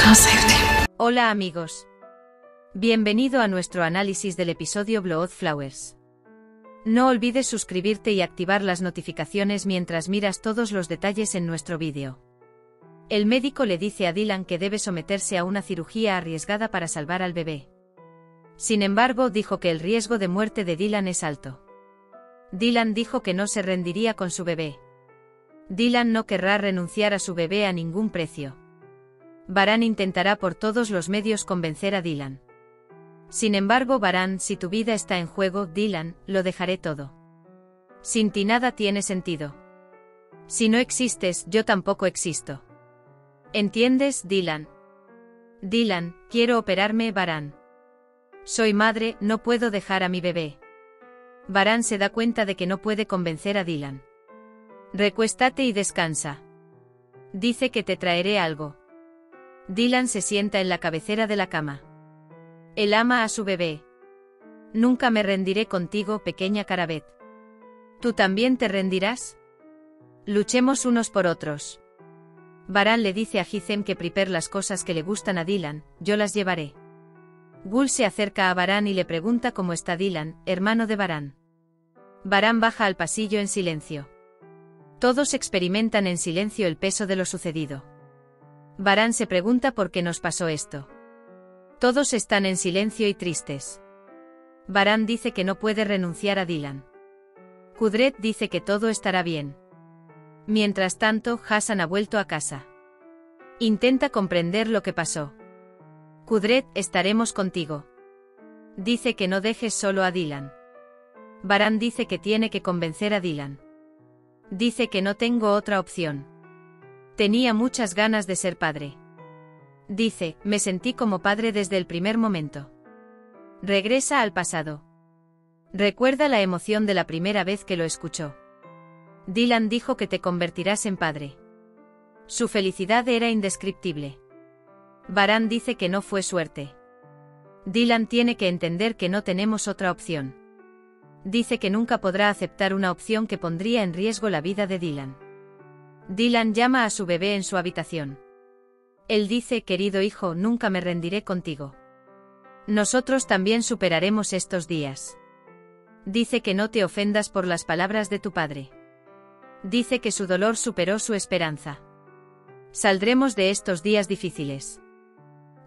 can't save them. Hola amigos. Bienvenido a nuestro análisis del episodio Blood Flowers. No olvides suscribirte y activar las notificaciones mientras miras todos los detalles en nuestro vídeo. El médico le dice a Dylan que debe someterse a una cirugía arriesgada para salvar al bebé. Sin embargo, dijo que el riesgo de muerte de Dylan es alto. Dylan dijo que no se rendiría con su bebé. Dylan no querrá renunciar a su bebé a ningún precio. Varan intentará por todos los medios convencer a Dylan. Sin embargo, Varan, si tu vida está en juego, Dylan, lo dejaré todo. Sin ti nada tiene sentido. Si no existes, yo tampoco existo. ¿Entiendes, Dylan? Dylan, quiero operarme, Varan. Soy madre, no puedo dejar a mi bebé. Varan se da cuenta de que no puede convencer a Dylan. Recuéstate y descansa. Dice que te traeré algo. Dylan se sienta en la cabecera de la cama. Él ama a su bebé. Nunca me rendiré contigo, pequeña Carabet. ¿Tú también te rendirás? Luchemos unos por otros. Varan le dice a Hicem que prepare las cosas que le gustan a Dylan, yo las llevaré. Gul se acerca a Varan y le pregunta cómo está Dylan, hermano de Varan. Varan baja al pasillo en silencio. Todos experimentan en silencio el peso de lo sucedido. Varan se pregunta por qué nos pasó esto. Todos están en silencio y tristes. Varan dice que no puede renunciar a Dylan. Kudret dice que todo estará bien. Mientras tanto, Hassan ha vuelto a casa. Intenta comprender lo que pasó. Kudret, estaremos contigo. Dice que no dejes solo a Dylan. Varan dice que tiene que convencer a Dylan. Dice que no tengo otra opción. Tenía muchas ganas de ser padre. Dice, me sentí como padre desde el primer momento. Regresa al pasado. Recuerda la emoción de la primera vez que lo escuchó. Dylan dijo que te convertirás en padre. Su felicidad era indescriptible. Varan dice que no fue suerte. Dylan tiene que entender que no tenemos otra opción. Dice que nunca podrá aceptar una opción que pondría en riesgo la vida de Dylan. Dylan llama a su bebé en su habitación. Él dice, querido hijo, nunca me rendiré contigo. Nosotros también superaremos estos días. Dice que no te ofendas por las palabras de tu padre. Dice que su dolor superó su esperanza. Saldremos de estos días difíciles.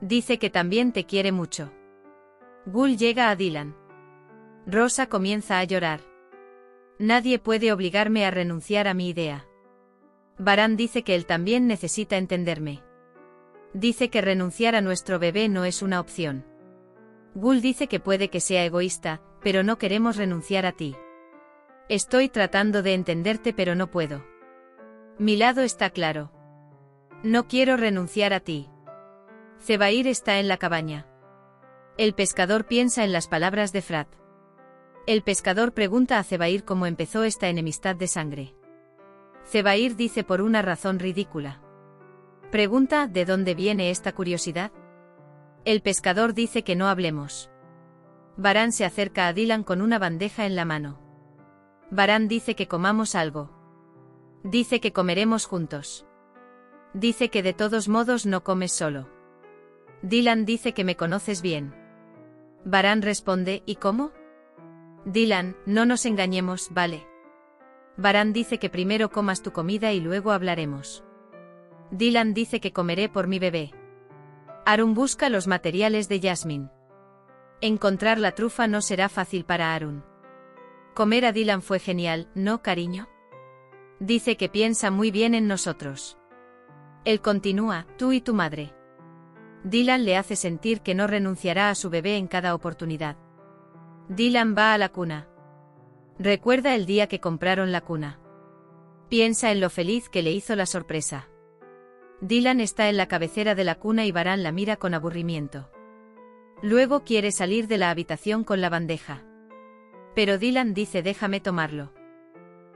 Dice que también te quiere mucho. Gul llega a Dylan. Rosa comienza a llorar. Nadie puede obligarme a renunciar a mi idea. Varan dice que él también necesita entenderme. Dice que renunciar a nuestro bebé no es una opción. Gul dice que puede que sea egoísta, pero no queremos renunciar a ti. Estoy tratando de entenderte pero no puedo. Mi lado está claro. No quiero renunciar a ti. Zebair está en la cabaña. El pescador piensa en las palabras de Frat. El pescador pregunta a Zebair cómo empezó esta enemistad de sangre. Zebair dice por una razón ridícula. Pregunta, ¿de dónde viene esta curiosidad? El pescador dice que no hablemos. Varan se acerca a Dylan con una bandeja en la mano. Varan dice que comamos algo. Dice que comeremos juntos. Dice que de todos modos no comes solo. Dylan dice que me conoces bien. Varan responde, ¿y cómo? Dylan, no nos engañemos, ¿vale? Varan dice que primero comas tu comida y luego hablaremos. Dylan dice que comeré por mi bebé. Arun busca los materiales de Jasmine. Encontrar la trufa no será fácil para Arun. Comer a Dylan fue genial, ¿no, cariño? Dice que piensa muy bien en nosotros. Él continúa, tú y tu madre. Dylan le hace sentir que no renunciará a su bebé en cada oportunidad. Dylan va a la cuna. Recuerda el día que compraron la cuna. Piensa en lo feliz que le hizo la sorpresa. Dylan está en la cabecera de la cuna y Varan la mira con aburrimiento. Luego quiere salir de la habitación con la bandeja. Pero Dylan dice déjame tomarlo.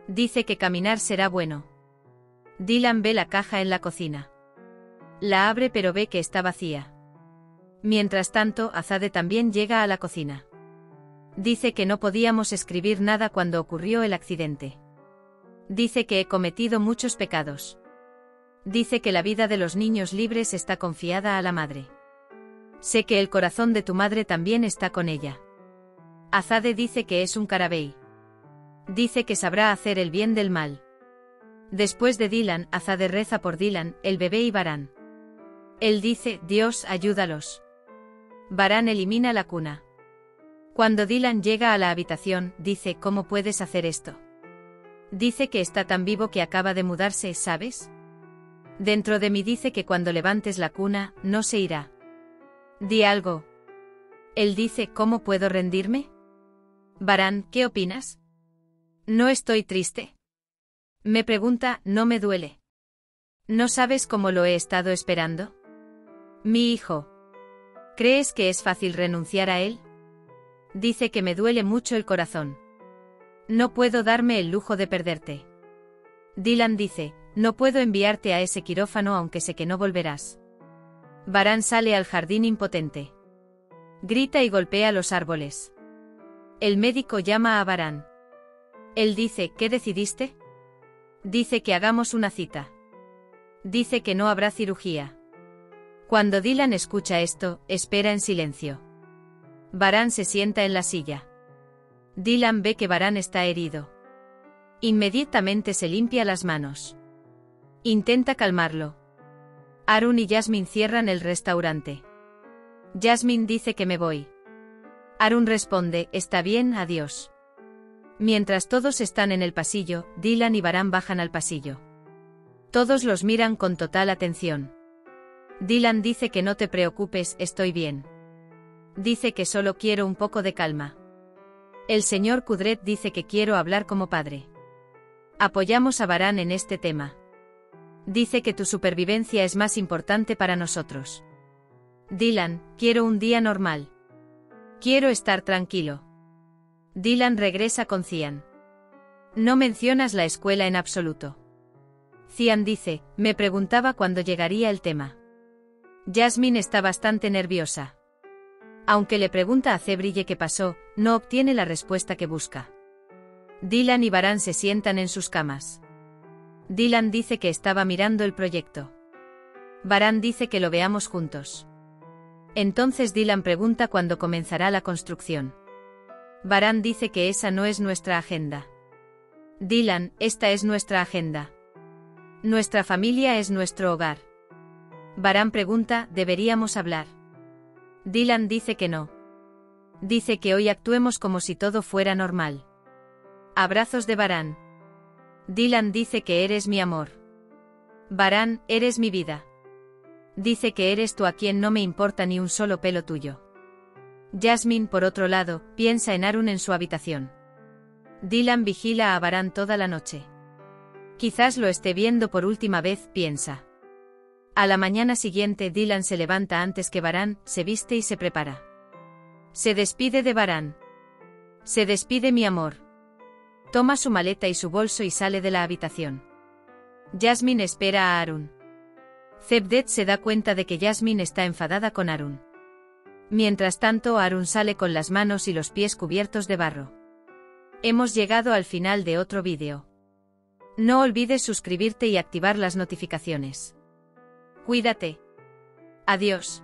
Dice que caminar será bueno. Dylan ve la caja en la cocina. La abre pero ve que está vacía. Mientras tanto, Azade también llega a la cocina. Dice que no podíamos escribir nada cuando ocurrió el accidente. Dice que he cometido muchos pecados. Dice que la vida de los niños libres está confiada a la madre. Sé que el corazón de tu madre también está con ella. Azadeh dice que es un carabey. Dice que sabrá hacer el bien del mal. Después de Dylan, Azadeh reza por Dylan, el bebé y Baran. Él dice, Dios, ayúdalos. Baran elimina la cuna. Cuando Dylan llega a la habitación, dice, ¿cómo puedes hacer esto? Dice que está tan vivo que acaba de mudarse, ¿sabes? Dentro de mí dice que cuando levantes la cuna, no se irá. Di algo. Él dice, ¿cómo puedo rendirme? Baran, ¿qué opinas? No estoy triste. Me pregunta, no me duele. ¿No sabes cómo lo he estado esperando? Mi hijo. ¿Crees que es fácil renunciar a él? Dice que me duele mucho el corazón. No puedo darme el lujo de perderte. Dylan dice, no puedo enviarte a ese quirófano aunque sé que no volverás. Baran sale al jardín impotente. Grita y golpea los árboles. El médico llama a Baran. Él dice, ¿qué decidiste? Dice que hagamos una cita. Dice que no habrá cirugía. Cuando Dylan escucha esto, espera en silencio. Baran se sienta en la silla. Dylan ve que Baran está herido. Inmediatamente se limpia las manos. Intenta calmarlo. Arun y Jasmine cierran el restaurante. Jasmine dice que me voy. Arun responde, está bien, adiós. Mientras todos están en el pasillo, Dylan y Baran bajan al pasillo. Todos los miran con total atención. Dylan dice que no te preocupes, estoy bien. Dice que solo quiero un poco de calma. El señor Kudret dice que quiero hablar como padre. Apoyamos a Baran en este tema. Dice que tu supervivencia es más importante para nosotros. Dylan, quiero un día normal. Quiero estar tranquilo. Dylan regresa con Cian. No mencionas la escuela en absoluto. Cian dice, me preguntaba cuándo llegaría el tema. Jasmine está bastante nerviosa. Aunque le pregunta a Cebrille qué pasó, no obtiene la respuesta que busca. Dylan y Baran se sientan en sus camas. Dylan dice que estaba mirando el proyecto. Baran dice que lo veamos juntos. Entonces Dylan pregunta cuándo comenzará la construcción. Baran dice que esa no es nuestra agenda. Dylan, esta es nuestra agenda. Nuestra familia es nuestro hogar. Baran pregunta, ¿deberíamos hablar? Dylan dice que no. Dice que hoy actuemos como si todo fuera normal. Abrazos de Baran. Dylan dice que eres mi amor. Baran, eres mi vida. Dice que eres tú a quien no me importa ni un solo pelo tuyo. Jasmine, por otro lado, piensa en Arun en su habitación. Dylan vigila a Baran toda la noche. Quizás lo esté viendo por última vez, piensa. A la mañana siguiente Dylan se levanta antes que Baran, se viste y se prepara. Se despide de Baran. Se despide mi amor. Toma su maleta y su bolso y sale de la habitación. Jasmine espera a Arun. Cevdet se da cuenta de que Jasmine está enfadada con Arun. Mientras tanto, Arun sale con las manos y los pies cubiertos de barro. Hemos llegado al final de otro vídeo. No olvides suscribirte y activar las notificaciones. Cuídate. Adiós.